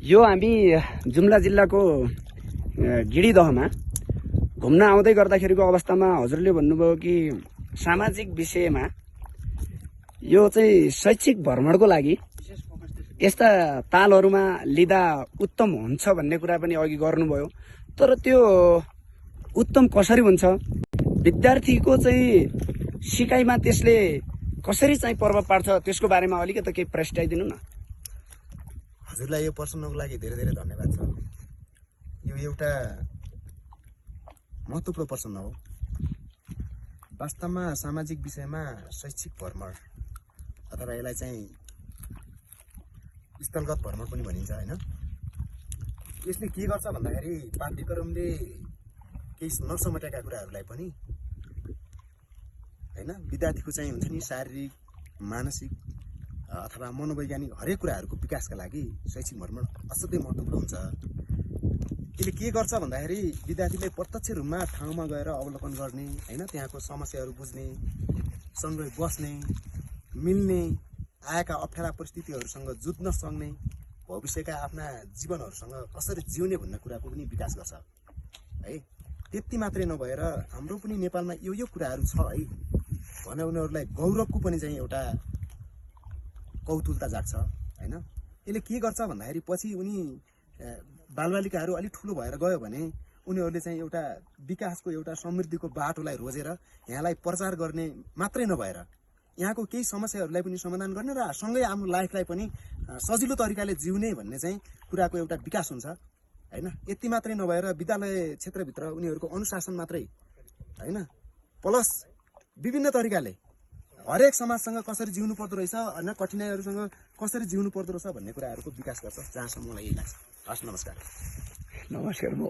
यो हामी जुम्ला जिल्लाको गिरीदहमा घुम्न आउँदै गर्दाखेरिको अवस्थामा हजुरले भन्नुभयो कि सामाजिक विषयमा यो चाहिँ शैक्षिक भ्रमणको लागि यस्ता तालहरुमा लिँदा उत्तम हुन्छ भन्ने कुरा पनि अघि गर्नुभयो। तर त्यो उत्तम कसरी हुन्छ, विद्यार्थीको चाहिँ सिकाइमा त्यसले कसरी चाहिँ प्रभाव पार्छ, त्यसको बारेमा अलिकति केही प्रश्नाइदिनु न। हजुरलाई यो प्रश्नको लागि धेरै धेरै धन्यवाद छ। यो एउटा महत्त्वपूर्ण प्रश्न हो। वास्तवमा सामाजिक विषयमा शैक्षिक भ्रमण अथवा यसलाई चाहिँ स्थलगत भ्रमण पनि भनिन्छ हैन। यसले के गर्छ भन्दाखेरि पाठ्यक्रमले केही नसमेटेका कुराहरूलाई पनि हैन, विद्यार्थीको चाहिँ हुन्छ नि शारीरिक, मानसिक अथवा मनोवैज्ञानिक हरेक कुराहरूको विकासका लागि शैक्षिक भ्रमण असाध्यै महत्त्वपूर्ण हुन्छ। यसले के गर्छ भन्दाखेरि विद्यार्थीले प्रत्यक्ष रूपमा ठाउँमा गएर अवलोकन गर्ने हैन, त्यहाँको समस्याहरू बुझ्ने, सँगै बस्ने, मिल्ने, आएका अप्ठ्यारा परिस्थितिहरूसँग जुझ्न सक्ने, भविष्यका आफ्ना जीवनहरूसँग कसरी जिउने भन्ने कुराको पनि विकास गर्छ है। त्यति मात्रै नभएर हाम्रो पनि नेपालमा यो कुराहरू छ है भने उनीहरूलाई गौरवको पनि चाहिँ एउटा कौतुकता जाग्छ हैन। यसले के गर्छ भन्दाखेरि पछि उनी बालबालिकाहरू अलि ठुलो भएर गयो भने उनीहरूले चाहिँ एउटा विकासको एउटा समृद्धिको बाटोलाई रोजेर यहाँलाई प्रचार गर्ने मात्रै नभएर यहाँको केही समस्याहरूलाई पनि समाधान गर्ने र सँगै आफ्नो लाइफलाई पनि सजिलो तरिकाले जिउने भन्ने चाहिँ कुराको एउटा विकास हुन्छ हैन। यति मात्रै नभएर विद्यालय क्षेत्रभित्र उनीहरूको अनुशासन मात्रै हैन, प्लस विभिन्न तरिकाले हरेक समाजसँग कसरी जिउनु पर्दो रहेछ होइन, कठिनाइहरूसँग कसरी जिउनु पर्दो रहेछ भन्ने कुराहरूको विकास गर्छ। जहाँसम्म मलाई यही लाग्छ। हस्, नमस्कार। नमस्कार। म